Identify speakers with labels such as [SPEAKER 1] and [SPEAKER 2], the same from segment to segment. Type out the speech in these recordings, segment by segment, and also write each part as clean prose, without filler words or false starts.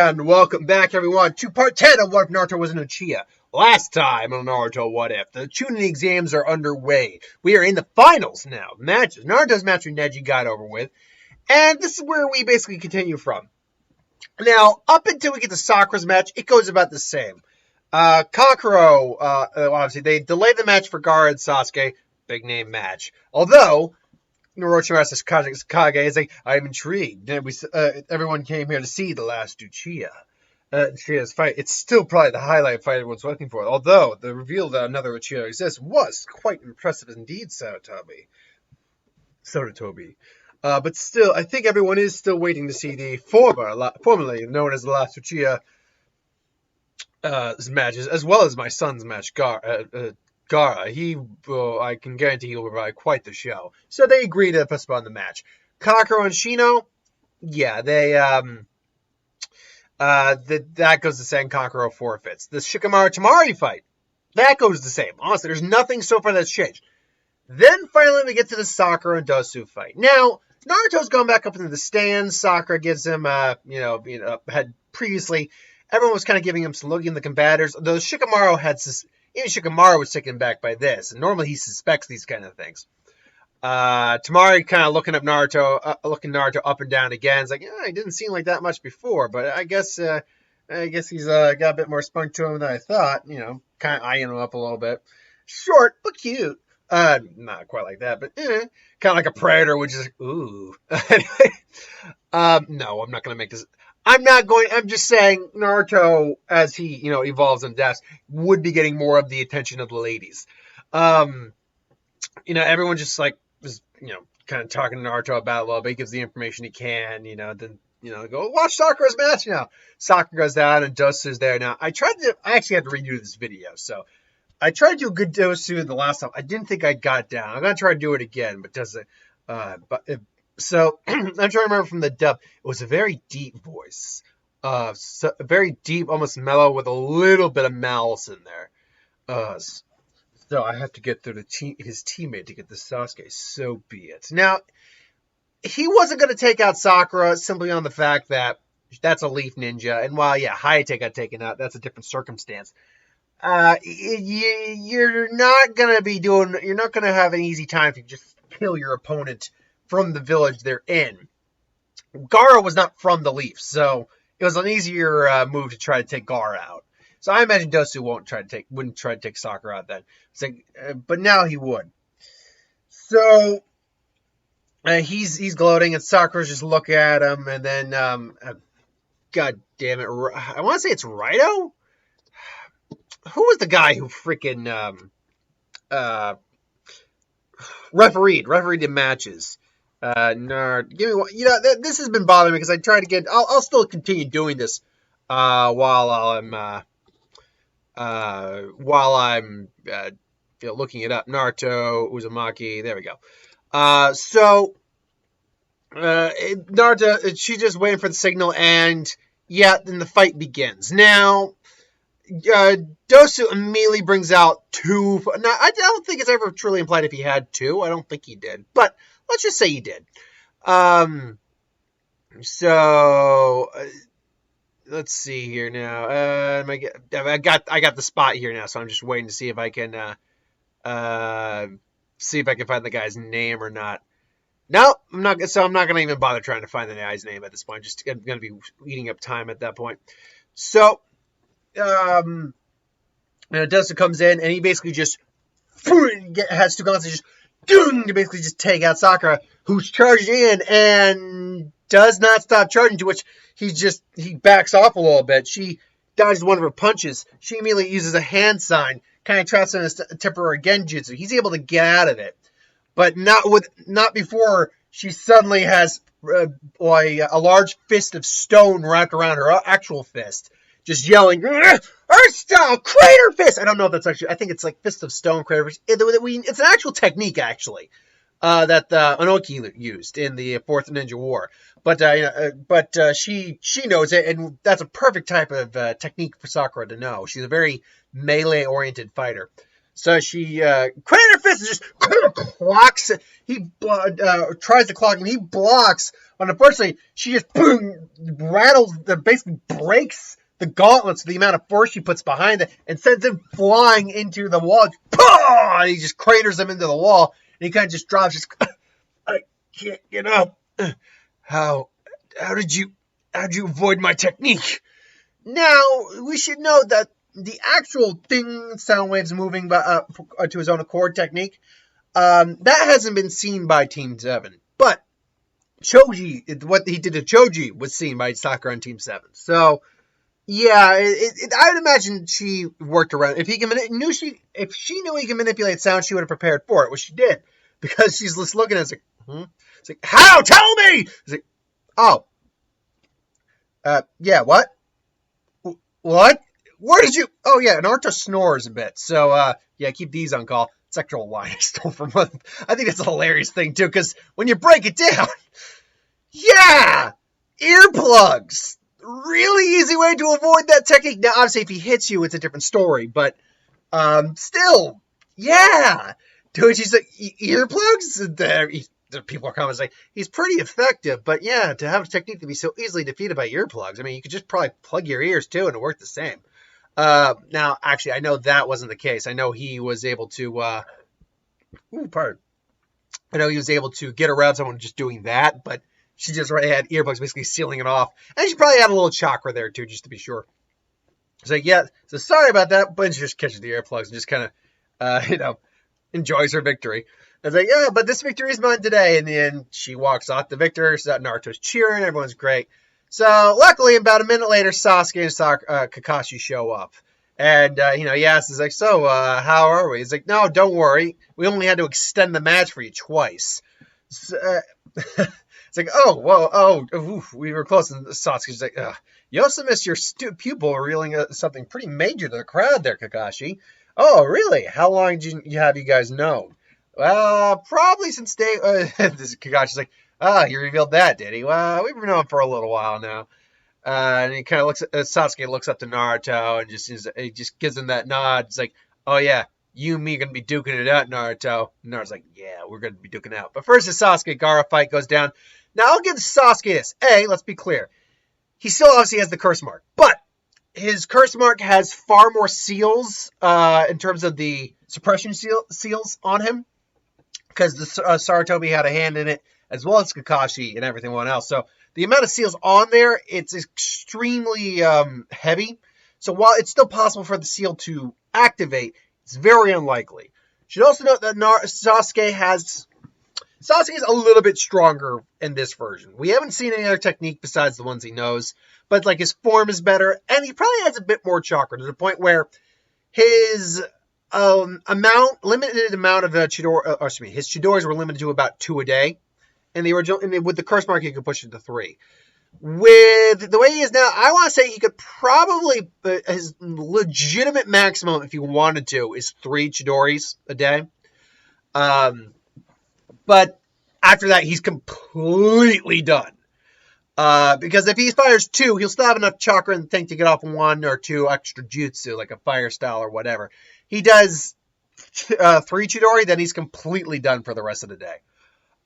[SPEAKER 1] And welcome back, everyone, to part 10 of What If Naruto Was an Uchiha. Last time on Naruto What If, the Chunin exams are underway. We are in the finals now. Matches. Naruto's match with Neji got over with. And this is where we basically continue from. Now, up until we get to Sakura's match, it goes about the same. Kakuro, obviously, they delayed the match for Gaara and Sasuke. Big name match. Although Naruto asks Kage, is like, I'm intrigued. Everyone came here to see the last Uchiha. Uchiha's fight. It's still probably the highlight fight everyone's looking for. Although, the reveal that another Uchiha exists was quite impressive indeed, Sotobi. But still, I think everyone is still waiting to see the formerly known as the last Uchiha matches, as well as my son's match, Gaara. I can guarantee he will provide quite the show. So they agreed to postpone the match. Kakuro and Shino, yeah, that goes the same. Kakuro forfeits. The Shikamaru Tamari fight, that goes the same. Honestly, there's nothing so far that's changed. Then finally we get to the Sakura and Dosu fight. Now, Naruto's gone back up into the stands. Sakura gives him, had previously, everyone was kind of giving him some looking in the combaters. Though Shikamaru even Shikamaru was taken back by this. And normally he suspects these kind of things. Tamari kind of looking Naruto up and down again. It's like, yeah, he didn't seem like that much before, but I guess he's got a bit more spunk to him than I thought. You know, kind of eyeing him up a little bit. Short but cute. Not quite like that, but kind of like a predator, which is ooh. Anyway, no, I'm not gonna make this. I'm just saying Naruto, as he, evolves and adapts, would be getting more of the attention of the ladies. Everyone just was, kind of talking to Naruto about it a little bit. He gives the information he can, then, go watch Sakura's match now. Sakura goes down and Dosu's there. Now, I actually had to redo this video. So I tried to do a good Dosu the last time. I didn't think I got it down. I'm going to try to do it again, but doesn't, So, I'm trying to remember from the dub. It was a very deep voice. Very deep, almost mellow, with a little bit of malice in there. So I have to get through his teammate to get the Sasuke. So be it. Now, he wasn't going to take out Sakura simply on the fact that that's a leaf ninja. And while, yeah, Hayate got taken out, that's a different circumstance. You're not going to have an easy time if you just kill your opponent from the village they're in. Gaara was not from the Leaf, so it was an easier move to try to take Gaara out. So I imagine Dosu wouldn't try to take Sakura out then. But now he would. So he's gloating, and Sakura's just looking at him, and then God damn it, I want to say it's Raito. Who was the guy who freaking refereed the matches? Give me one. This has been bothering me because I try to get. I'll still continue doing this while I'm looking it up. Naruto Uzumaki. There we go. Naruto. She's just waiting for the signal, and then the fight begins. Now, Dosu immediately brings out two. Now, I don't think it's ever truly implied if he had two. I don't think he did, but let's just say he did. Let's see here now. I got the spot here now, so I'm just waiting to see if I can find the guy's name or not. No, I'm not. So I'm not going to even bother trying to find the guy's name at this point. I'm going to be eating up time at that point. So, Dosu comes in and he basically just has two guns and just to basically just take out Sakura, who's charged in and does not stop charging, to which he backs off a little bit. She dodges one of her punches. She immediately uses a hand sign, kind of traps in a temporary genjutsu. He's able to get out of it, but not before she suddenly has a large fist of stone wrapped around her actual fist, just yelling, Earth style crater fist. I don't know if that's actually. I think it's like fist of stone crater fist. It's an actual technique actually that Inoki used in the Fourth Ninja War. But she knows it, and that's a perfect type of technique for Sakura to know. She's a very melee oriented fighter. So she cradles her fist and just clocks. He tries to clock him. He blocks. And unfortunately, she just boom rattles, basically breaks the gauntlets, the amount of force she puts behind it, and sends him flying into the wall. And he just craters him into the wall, and he kind of just drops. Just, I can't get up. How did you avoid my technique? Now we should note that the actual thing, sound waves moving to his own accord technique, that hasn't been seen by Team 7. But Choji, what he did to Choji was seen by Sakura on Team 7. So, yeah, I would imagine she worked around. If she knew he could manipulate sound, she would have prepared for it, which she did. Because she's just looking at it, it's like, how? Tell me! It's like, oh. Yeah, what? What? Where did you? Oh, yeah, Naruto snores a bit. So, yeah, keep these on call. It's actual line I stole from one. I think it's a hilarious thing, too, because when you break it down, yeah, earplugs. Really easy way to avoid that technique. Now, obviously, if he hits you, it's a different story, but still, yeah. Dude, she's like, earplugs? People are commenting like, he's pretty effective, but yeah, to have a technique to be so easily defeated by earplugs, I mean, you could just probably plug your ears, too, and it worked the same. Now, actually, I know that wasn't the case. I know he was able to, I know he was able to get around someone just doing that, but she just already had earplugs basically sealing it off. And she probably had a little chakra there, too, just to be sure. It's like, yeah, so sorry about that, but she just catches the earplugs and just kind of, enjoys her victory. It's like, yeah, but this victory is mine today. And then she walks off the victor, so that Naruto's cheering, everyone's great. So, luckily, about a minute later, Sasuke and Kakashi show up. And, he asks, he's like, so, how are we? He's like, no, don't worry. We only had to extend the match for you twice. So, it's like, we were close. And Sasuke's like, you also missed your pupil revealing something pretty major to the crowd there, Kakashi. Oh, really? How long did you have you guys known? Well, probably since day... Kakashi's like, he revealed that, did he? Well, we've known him for a little while now. And he kind of looks at... Sasuke looks up to Naruto and he just gives him that nod. It's like, oh, yeah, you and me are going to be duking it out, Naruto. And Naruto's like, yeah, we're going to be duking it out. But first, the Sasuke-Gaara fight goes down. Now, I'll give Sasuke this. Let's be clear. He still obviously has the curse mark. But his curse mark has far more seals in terms of the suppression seals on him. Because the Sarutobi had a hand in it, as well as Kakashi and everyone else. So the amount of seals on there, it's extremely heavy. So while it's still possible for the seal to activate, it's very unlikely. Should also note that Sasuke is a little bit stronger in this version. We haven't seen any other technique besides the ones he knows, but like his form is better, and he probably has a bit more chakra to the point where his limited amount of his Chidoris were limited to about 2 a day. And the original, and with the curse mark, he could push it to 3. With the way he is now, I want to say he could probably, his legitimate maximum, if he wanted to, is 3 Chidoris a day. But after that, he's completely done. Because if he fires 2, he'll still have enough chakra and thing to get off 1 or 2 extra jutsu, like a fire style or whatever. He does 3 Chidori, then he's completely done for the rest of the day.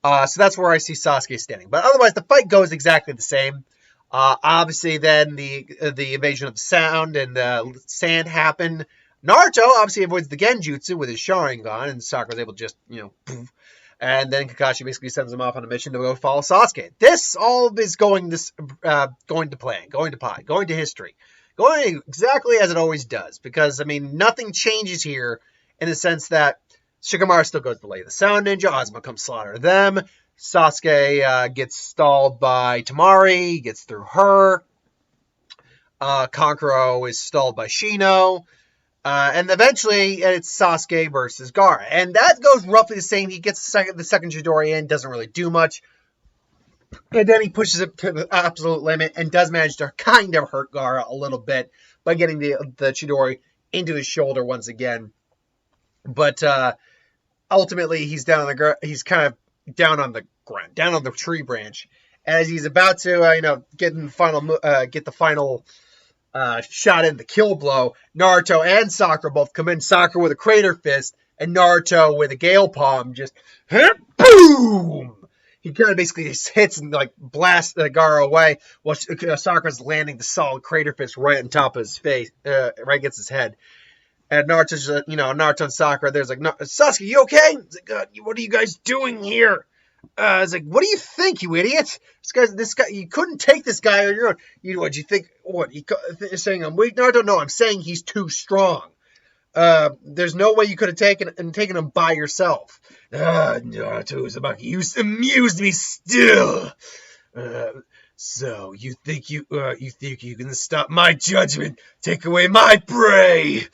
[SPEAKER 1] So that's where I see Sasuke standing. But otherwise, the fight goes exactly the same. Obviously, then the invasion of the sound and the sand happen. Naruto obviously avoids the Genjutsu with his Sharingan, and Sakura's able to just, poof. And then Kakashi basically sends him off on a mission to go follow Sasuke. This all is going to plan, going to pie, going to history. Going exactly as it always does. Because, nothing changes here in the sense that Shikamaru still goes to lay the Sound Ninja. Azuma comes slaughter them. Sasuke gets stalled by Temari. Gets through her. Kankuro is stalled by Shino. And eventually, it's Sasuke versus Gaara. And that goes roughly the same. He gets the second Chidori in. Doesn't really do much. And then he pushes it to the absolute limit and does manage to kind of hurt Gaara a little bit by getting the Chidori into his shoulder once again. But ultimately, he's down on he's kind of down on the ground, down on the tree branch, as he's about to, get the final shot in the kill blow. Naruto and Sakura both come in. Sakura with a crater fist, and Naruto with a gale palm. Just boom! He kind of basically just hits and like blasts Gaara away, while Sakura's landing the solid crater fist right on top of his face, right against his head. And Naruto's, Naruto and Sakura, there's like, Sasuke, you okay? He's like, what are you guys doing here? It's like, what do you think, you idiot? This guy, you couldn't take this guy on your own. What do you think? What? He's saying I'm weak? Naruto, no, I'm saying he's too strong. There's no way you could have taken him by yourself. Naruto is about to amuse me still. So you think you can stop my judgment, take away my prey?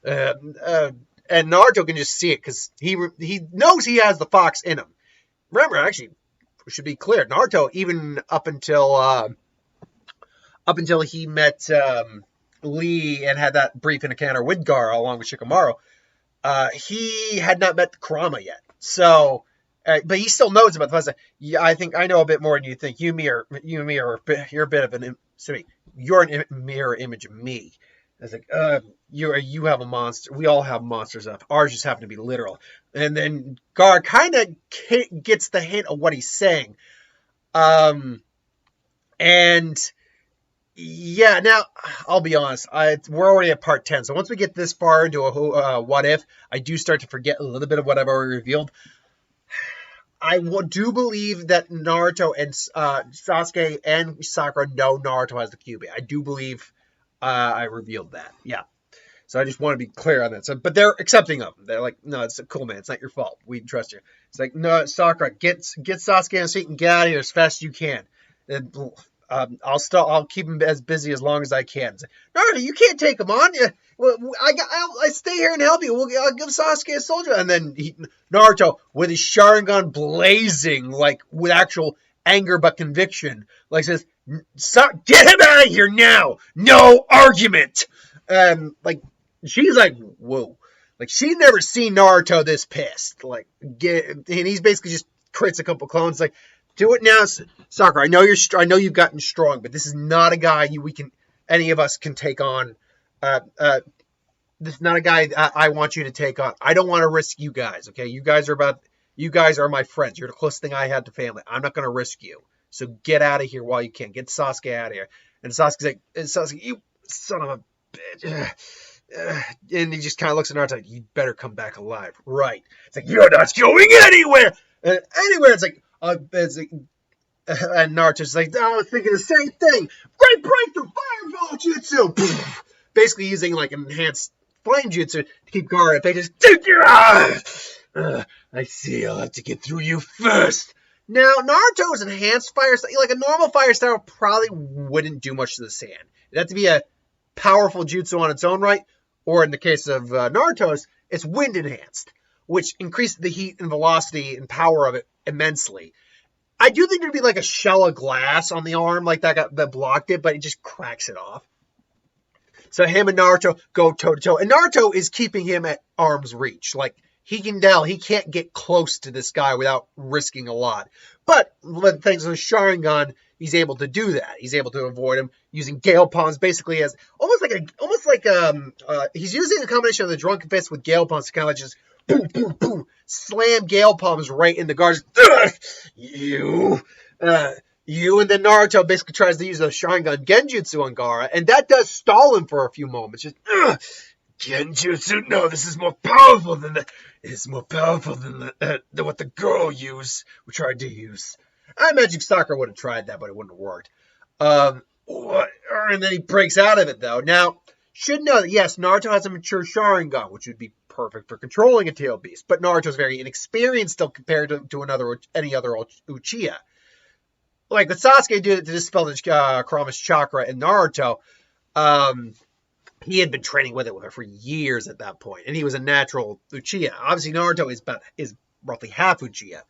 [SPEAKER 1] And Naruto can just see it because he knows he has the fox in him. Remember, actually, it should be clear. Naruto, even up until he met Lee and had that brief encounter with Gaara along with Shikamaru, he had not met Kurama yet. So, but he still knows about the fact that, yeah, I think I know a bit more than you think. You're a bit of an you're a mirror image of me. It's like, you have a monster. We all have monsters up. Ours just happen to be literal. And then Gaara kind of gets the hint of what he's saying. And yeah, now I'll be honest. We're already at part 10. So once we get this far into a what if, I do start to forget a little bit of what I've already revealed. I do believe that Naruto and Sasuke and Sakura know Naruto has the Kyuubi. I do believe I revealed that. Yeah. So I just want to be clear on that. So, but they're accepting of him. They're like, no, it's cool, man. It's not your fault. We trust you. It's like, no, Sakura, get Sasuke on his feet and get out of here as fast as you can. And, I'll keep him as busy as long as I can. Like, Naruto, you can't take him on. Well, I stay here and help you. I'll give Sasuke a soldier. And then Naruto, with his Sharingan blazing, like with actual anger but conviction, like says, get him out of here now. No argument. Like she's like, whoa. Like she'd never seen Naruto this pissed. Like, and he's basically just creates a couple clones. Like, do it now, Sakura. I know you've gotten strong, but this is not a guy any of us can take on. This is not a guy I want you to take on. I don't want to risk you guys. Okay, you guys are my friends. You're the closest thing I had to family. I'm not going to risk you. So get out of here while you can. Get Sasuke out of here. And Sasuke's like, Sasuke, you son of a bitch. And he just kind of looks at Naruto like, you better come back alive. Right. It's like, you're not going anywhere. It's like, and Naruto's like, I was thinking the same thing. Great breakthrough, fireball jutsu. Basically using like enhanced flame jutsu to keep Gaara. They just, I see. I'll have to get through you first. Now, Naruto's enhanced fire style, like a normal fire style, probably wouldn't do much to the sand. It'd have to be a powerful jutsu on its own right, or in the case of Naruto's, it's wind enhanced, which increases the heat and velocity and power of it immensely. I do think there'd be like a shell of glass on the arm like that blocked it, but it just cracks it off. So him and Naruto go toe to toe, and Naruto is keeping him at arm's reach. Like, he can tell he can't get close to this guy without risking a lot. But thanks to the Sharingan, he's able to do that. He's able to avoid him using Gale Palms basically as almost like he's using a combination of the Drunken Fist with Gale Palms to kind of like just boom, boom, boom, slam Gale Palms right in the guards. You, and then Naruto basically tries to use a Sharingan Genjutsu on Gaara, and that does stall him for a few moments. Just, Genjutsu, no, this is more powerful than that. It's more powerful than what the girl tried to use. I imagine Sakura would have tried that, but it wouldn't have worked. And then he breaks out of it, though. Now, should know that, yes, Naruto has a mature Sharingan, which would be perfect for controlling a tail beast, but Naruto's very inexperienced still compared to any other Uchiha. Like what Sasuke did to dispel the Kurama's chakra in Naruto, he had been training with it for years at that point, and he was a natural Uchiha. Obviously, Naruto is roughly half Uchiha,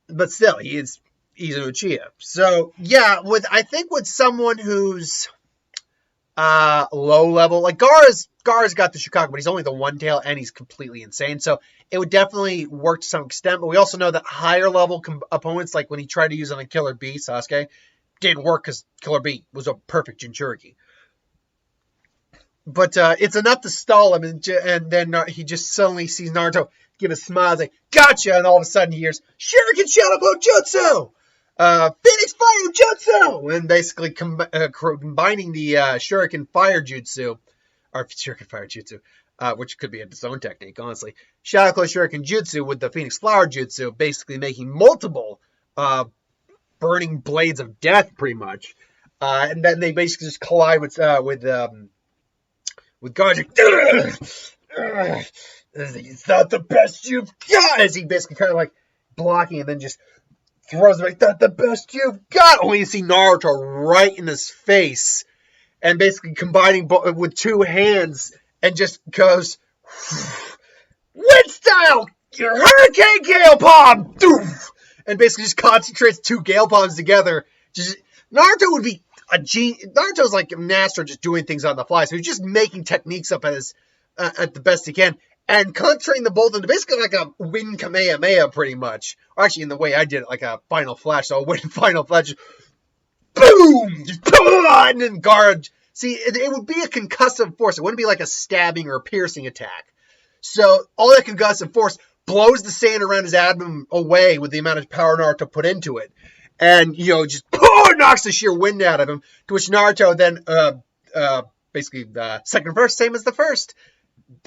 [SPEAKER 1] but still, he's an Uchiha. So yeah, I think with someone who's low level, like Gaara's got the Shikaku, but he's only the one tail, and he's completely insane. So it would definitely work to some extent. But we also know that higher level opponents, like when he tried to use on a Killer Bee, Sasuke, didn't work because Killer Bee was a perfect Jinchuriki. But it's enough to stall him, and then he just suddenly sees Naruto give a smile, like, gotcha, and all of a sudden he hears, Shuriken Shadow Clone Jutsu! Phoenix Fire Jutsu! And basically combining the Shuriken Fire Jutsu, or Shuriken Fire Jutsu, which could be its own technique, honestly. Shadow Clone Shuriken Jutsu with the Phoenix Flower Jutsu, basically making multiple burning blades of death, pretty much. And then they basically just collide with Gaara. It's not the best you've got, as he basically kind of like blocking and then just throws it like, not the best you've got. Only you see Naruto right in his face and basically combining with two hands and just goes, wind style, your hurricane gale palm, and basically just concentrates two gale palms together. Just Naruto would be a genius. Naruto's like a master just doing things on the fly, so he's just making techniques up at the best he can. And concentrating the both into basically like a wind Kamehameha, pretty much. Or actually, in the way I did it, like a Final Flash. So a wind Final Flash, boom! Just, and then Gaara. See, it would be a concussive force. It wouldn't be like a stabbing or a piercing attack. So all that concussive force blows the sand around his abdomen away with the amount of power Naruto put into it. And, just knocks the sheer wind out of him. To which Naruto then, basically, second verse, same as the first.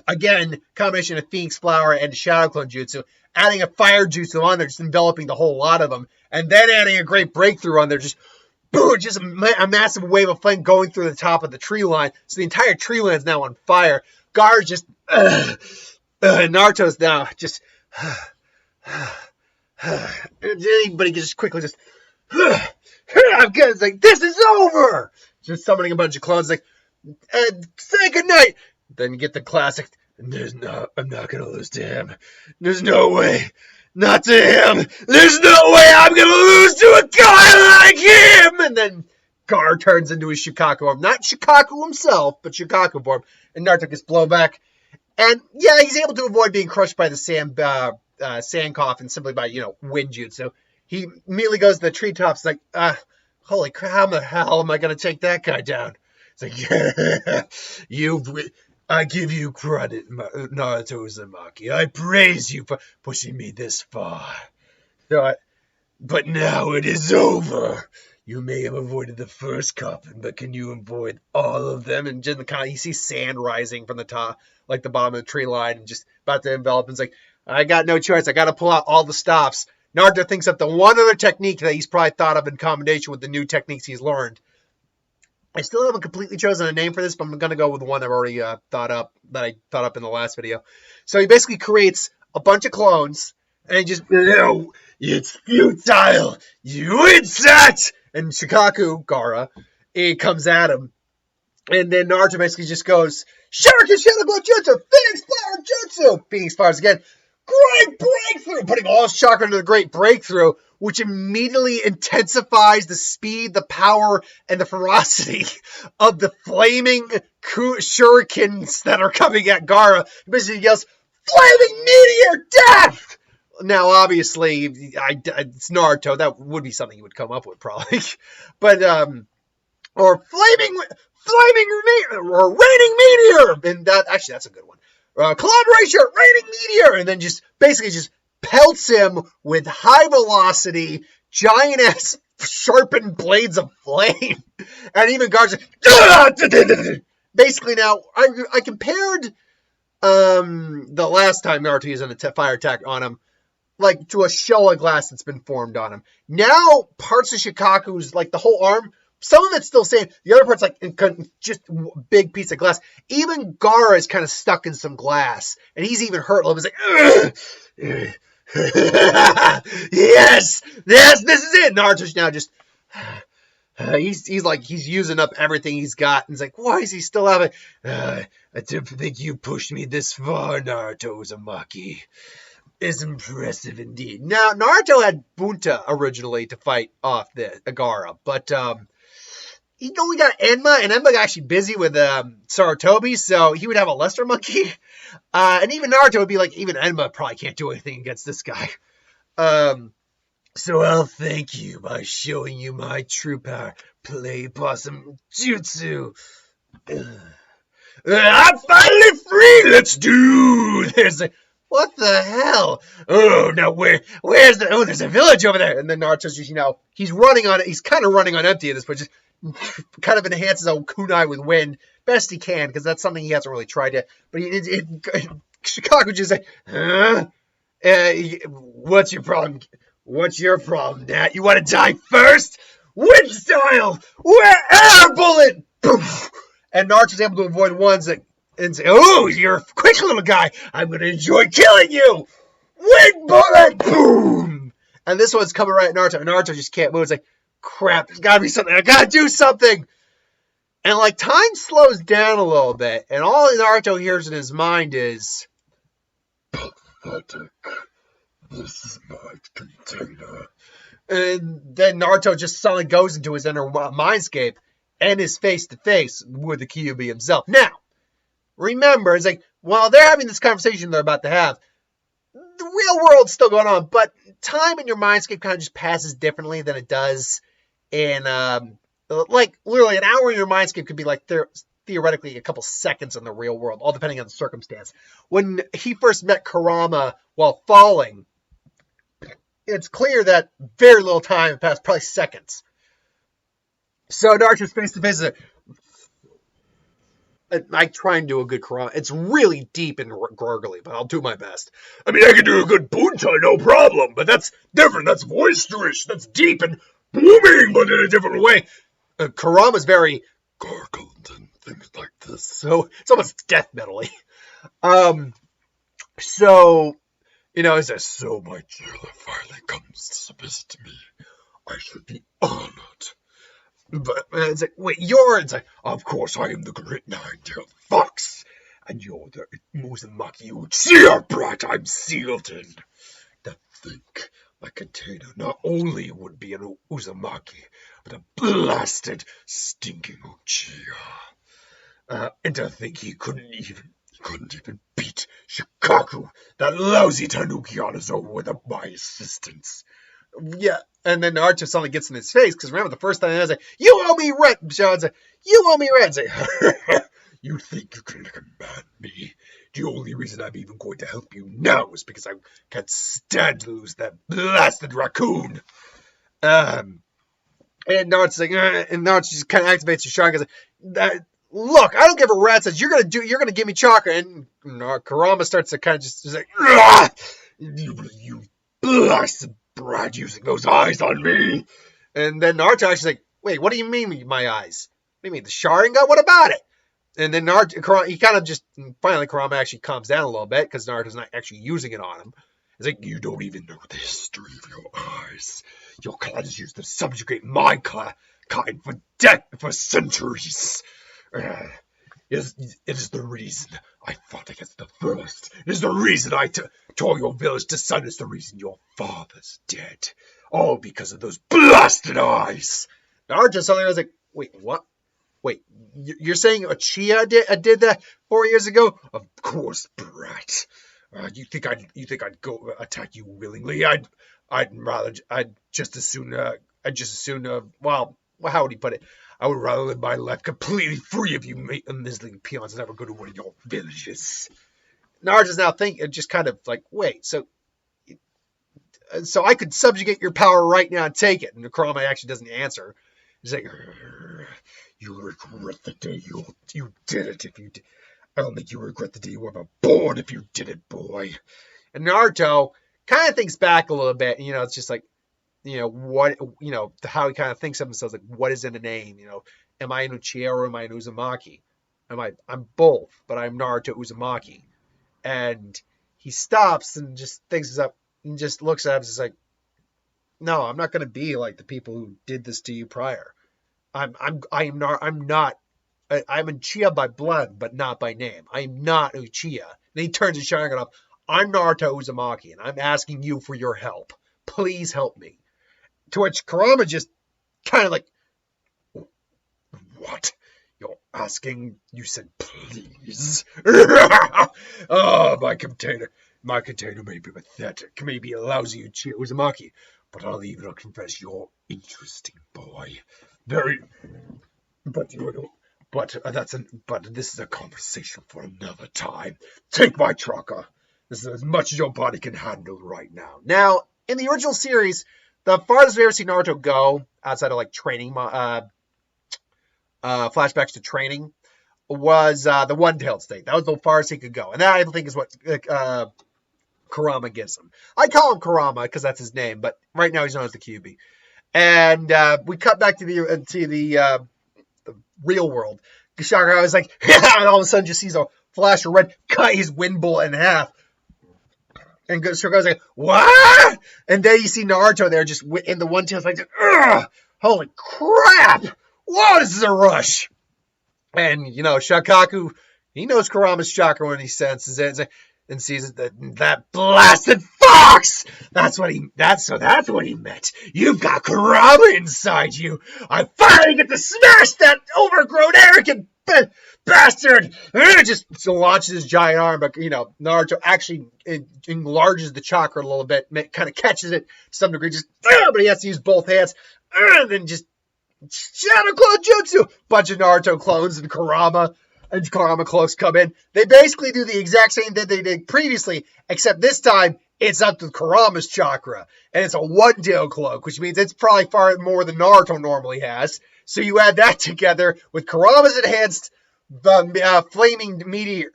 [SPEAKER 1] Again, combination of Phoenix Flower and Shadow Clone Jutsu, adding a Fire Jutsu on there, just enveloping the whole lot of them, and then adding a great breakthrough on there, just boom, just a massive wave of flame going through the top of the tree line, so the entire tree line is now on fire. Gaara's just, Naruto's now just, but he just quickly just, I'm good, it's like, this is over! Just summoning a bunch of clones, like, say goodnight! Then you get the classic, I'm not going to lose to him. There's no way. Not to him. There's no way I'm going to lose to a guy like him. And then Gaara turns into his Shikaku form. Not Shikaku himself, but Shikaku form. And Naruto gets blown back. And yeah, he's able to avoid being crushed by the sand coffin simply by, wind jutsu. He immediately goes to the treetops like, holy crap, how the hell am I going to take that guy down? It's like, yeah, I give you credit, Naruto Uzumaki. I praise you for pushing me this far. But now it is over. You may have avoided the first coffin, but can you avoid all of them? And then you see sand rising from the top, like the bottom of the tree line, and just about to envelop. And it's like, I got no choice. I got to pull out all the stops. Naruto thinks up the one other technique that he's probably thought of in combination with the new techniques he's learned. I still haven't completely chosen a name for this, but I'm going to go with the one I've already thought up in the last video. So he basically creates a bunch of clones, and he just, it's futile, you insect! And Shikaku, Gaara, it comes at him. And then Naruto basically just goes, Shuriken Shadow Clone Jutsu, Phoenix Flower Jutsu! Phoenix Flowers again, great breakthrough! Putting all his chakra into the great breakthrough, which immediately intensifies the speed, the power, and the ferocity of the flaming shurikens that are coming at Gaara. He basically yells, Flaming Meteor Death! Now, obviously, it's Naruto. That would be something he would come up with, probably. But, or Flaming or Raining Meteor! And that's a good one. Collaboration, Raining Meteor! And then just basically just pelts him with high velocity, giant ass sharpened blades of flame. And even Gaara's like, basically now, I compared the last time Naruto used a fire attack on him, like to a shell of glass that's been formed on him. Now, parts of Shikaku's, like the whole arm, some of it's still sand. The other part's like just a big piece of glass. Even Gaara is kind of stuck in some glass. And he's even hurt a little bit. He's like, yes, this is it. Naruto's now just, he's using up everything he's got. And he's like, why is he still having, I didn't think you pushed me this far, Naruto Uzumaki. It's impressive indeed. Now, Naruto had Bunta originally to fight off the Gaara, but he only got Enma, and Enma got actually busy with Sarutobi, so he would have a lesser monkey. And even Naruto would be like, even Enma probably can't do anything against this guy. So I'll thank you by showing you my true power. Play Possum Jutsu. I'm finally free. Let's do this. What the hell? Oh, now where's the, oh, there's a village over there. And then Naruto's just, he's running on it. He's kind of running on empty at this point, just kind of enhances his own kunai with wind best he can, because that's something he hasn't really tried yet. But Shikaku just like, huh? What's your problem? What's your problem, Nat? You want to die first? Wind style! Air bullet! Poof! And Naruto's able to avoid ones that and say, oh, you're a quick little guy. I'm going to enjoy killing you. Wind bullet! Boom! And this one's coming right at Naruto. And Naruto just can't move. It's like, crap, there's got to be something. I got to do something. And like time slows down a little bit. And all Naruto hears in his mind is, pathetic. This is my container. And then Naruto just suddenly goes into his inner mindscape and is face to face with the Kyuubi himself. Now, remember, it's like, while they're having this conversation they're about to have, the real world's still going on, but time in your mindscape kind of just passes differently than it does in, like, literally an hour in your mindscape could be like theoretically a couple seconds in the real world, all depending on the circumstance. When he first met Kurama while falling, it's clear that very little time passed, probably seconds. So Naruto's face to face. I try and do a good Kurama. It's really deep and gurgly, but I'll do my best. I mean, I can do a good Buntai, no problem, but that's different. That's boisterous. That's deep and booming, but in a different way. Kurama's very gargled and things like this, so it's almost death metal-y. So, he says, so my jailer finally comes to submit to me. I should be honored. But it's like, wait, it's like, of course I am the great nine-tailed fox, and you're the Uzumaki Uchiha brat I'm sealed in. To think my container not only would be an Uzumaki, but a blasted, stinking Uchiha. And to think he couldn't even beat Shikaku, that lousy Tanuki on his own without my assistance. Yeah, and then Naruto suddenly gets in his face, because remember, the first time I was like, you owe me rent! Sean's like, you owe me rent! Like, you think you can command me? The only reason I'm even going to help you now is because I can't stand to lose that blasted raccoon. And Naruto's like, and Naruto just kind of activates his chakra. Like, look, I don't give a rat's ass. You're gonna give me chakra. And Kurama starts to kind of just like, you blasted brat using those eyes on me. And then Naruto actually like, wait, what do you mean my eyes? What do you mean, the Sharingan? What about it? And then Naruto, he kind of just, finally Kurama actually calms down a little bit, because Naruto's not actually using it on him. It's like, you don't even know the history of your eyes. Your clan is used to subjugate my kind for centuries. It is the reason I fought against the first. It is the reason I tore your village to sun. It's the reason your father's dead. All because of those blasted eyes. Naruto suddenly was like, wait, what? Wait, you're saying Uchiha did that 4 years ago? Of course, brat. You think I'd go attack you willingly? I'd just as soon, well, how would he put it? I would rather live my life completely free of you mizzling peons and never go to one of your villages. Naruto's now just kind of like, wait, so I could subjugate your power right now and take it. And Kurama actually doesn't answer. He's like, you regret the day you did it if you did. I don't think you regret the day you were born if you did it, boy. And Naruto kind of thinks back a little bit. It's just like, what, how he kind of thinks of himself, like, what is in a name? Am I an Uchiha or am I an Uzumaki? I'm both, but I'm Naruto Uzumaki. And he stops and just thinks up and just looks at him and is like, no, I'm not going to be like the people who did this to you prior. I'm Uchiha by blood, but not by name. I'm not Uchiha. And he turns his Sharingan off. I'm Naruto Uzumaki, and I'm asking you for your help. Please help me. To which Kurama just kind of like, what? You're asking? You said please? Oh, my container may be pathetic, may be a lousy Uchiha Uzumaki, but I'll even confess you're interesting, boy. Very, but But this is a conversation for another time. Take my chakra. This is as much as your body can handle right now. Now, in the original series, the farthest we've ever seen Naruto go, outside of like training, flashbacks to training, was the one-tailed state. That was the farthest he could go. And that, I think, is what Kurama gives him. I call him Kurama because that's his name, but right now he's known as the QB. And we cut back to the real world. Shakura was like, and all of a sudden just sees a flash of red, cut his wind bullet in half. And Shakura's like, what? And then you see Naruto there just in the one tail, like, ugh, holy crap! Whoa, this is a rush! And, Shakaku, he knows Kurama's chakra when he senses it and sees it, that blasted fox! That's what he meant. You've got Kurama inside you. I finally get to smash that overgrown, arrogant bastard! And just launches his giant arm, but, Naruto actually enlarges the chakra a little bit, kind of catches it to some degree, but he has to use both hands, and then just Shadow Clone Jutsu! Bunch of Naruto clones and Kurama clones come in. They basically do the exact same thing they did previously, except this time it's up to Kurama's chakra. And it's a one-tail cloak, which means it's probably far more than Naruto normally has. So you add that together with Kurama's enhanced flaming meteor,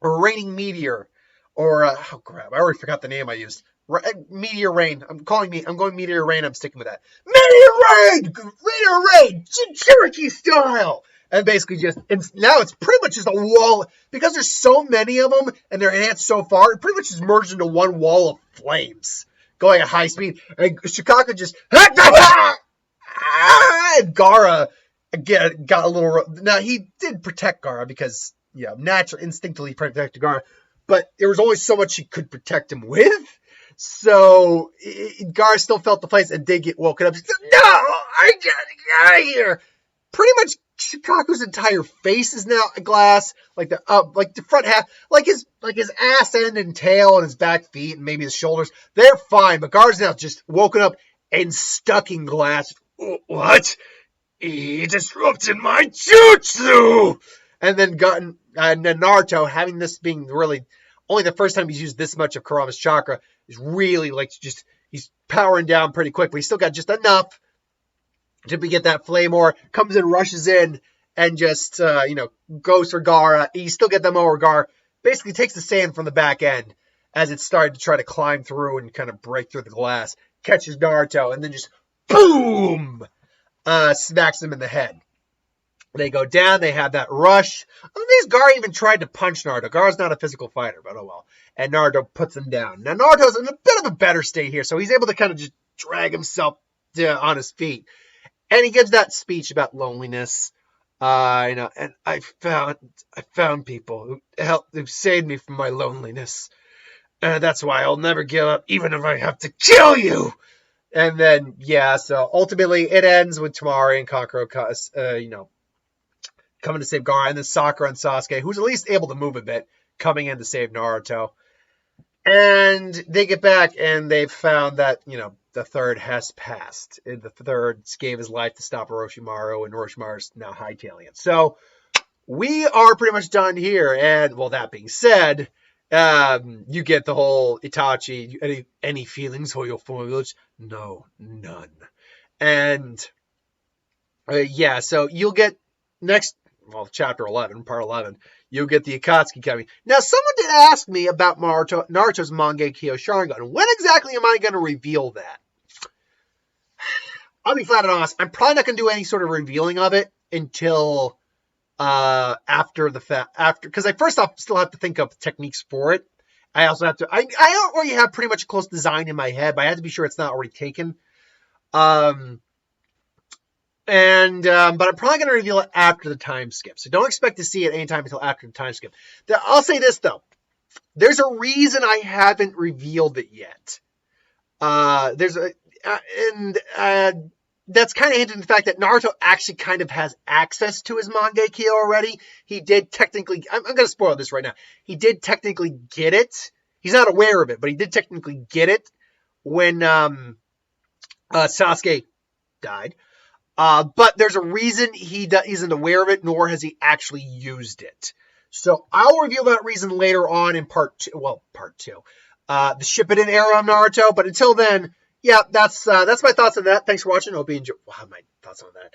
[SPEAKER 1] or raining meteor, or oh crap, I already forgot the name I used. Meteor rain. I'm going meteor rain. I'm sticking with that. Meteor rain, Cherokee style. And basically now it's pretty much just a wall, because there's so many of them and they're enhanced so far, it pretty much just merged into one wall of flames going at high speed. And Shikaka just, and Gaara again got a little, now he did protect Gaara because, naturally, instinctively protected Gaara, but there was only so much he could protect him with. So Gaara still felt the flames and did get woken up. He said, no, I gotta get out of here. Pretty much Shikaku's entire face is now glass, like the front half, like his ass end and tail and his back feet and maybe his shoulders. They're fine, but Gaara's now just woken up and stuck in glass. What? He disrupted my jutsu! And then Naruto, having this being really only the first time he's used this much of Kurama's chakra, is really he's powering down pretty quick, but he's still got just enough to get that flame ore, comes in, rushes in, and just, goes for Gaara. You still get them over Gaara. Basically takes the sand from the back end as it started to try to climb through and kind of break through the glass. Catches Naruto, and then just, boom! Smacks him in the head. They go down, they have that rush. I mean, Gaara even tried to punch Naruto. Gaara's not a physical fighter, but oh well. And Naruto puts him down. Now, Naruto's in a bit of a better state here, so he's able to kind of just drag himself on his feet. And he gives that speech about loneliness, and I found people who saved me from my loneliness. That's why I'll never give up, even if I have to kill you. And then, so ultimately it ends with Temari and Kakuro, coming to save Gaara, and then Sakura and Sasuke, who's at least able to move a bit, coming in to save Naruto. And they get back, and they've found that, the third has passed. The third gave his life to stop Orochimaru, and Orochimaru's now hightailing it. So, we are pretty much done here, and, well, that being said, you get the whole Itachi, any feelings for your village? No, none. And, so you'll get chapter 11, part 11, you'll get the Akatsuki coming. Now, someone did ask me about Naruto's Mangekyo Sharingan. When exactly am I going to reveal that? I'll be flat and honest. I'm probably not going to do any sort of revealing of it until after the fact. Because I first off still have to think of techniques for it. I also have to. I already have pretty much a close design in my head, but I have to be sure it's not already taken. But I'm probably going to reveal it after the time skip. So don't expect to see it anytime until after the time skip. I'll say this, though. There's a reason I haven't revealed it yet. That's kind of hinted in the fact that Naruto actually kind of has access to his Mangekyo already. He did technically, I'm going to spoil this right now. He did technically get it. He's not aware of it, but he did technically get it when Sasuke died. But there's a reason he isn't aware of it, nor has he actually used it. So I'll reveal that reason later on in part two. Well, part two. The Shippuden era of Naruto. But until then, yeah, that's my thoughts on that. Thanks for watching. Hope you enjoy. Wow, my thoughts on that.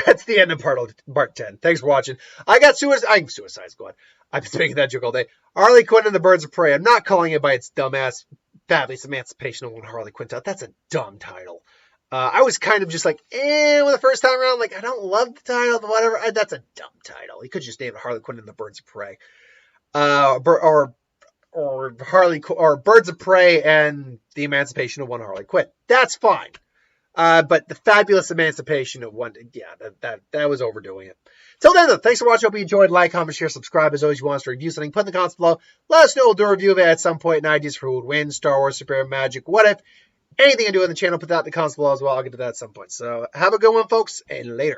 [SPEAKER 1] That's the end of part 10. Thanks for watching. I got Suicide Squad. I've been making that joke all day. Harley Quinn and the Birds of Prey. I'm not calling it by its dumbass Fabulous Emancipation of One Harley Quinn title. That's a dumb title. I was kind of just like, when the first time around, like, I don't love the title, but whatever. That's a dumb title. He could just name it Harley Quinn and the Birds of Prey. Or Harley, or Birds of Prey and the Emancipation of One Harley Quinn. That's fine. But the Fabulous Emancipation of One, yeah, that was overdoing it. Till then, though, thanks for watching. Hope you enjoyed. Like, comment, share, subscribe. As always, you want us to review something, put in the comments below. Let us know. We'll do a review of it at some point and ideas for who would win, Star Wars, Super Magic, what if. Anything I do on the channel, put that in the comments below as well. I'll get to that at some point. So have a good one, folks, and later.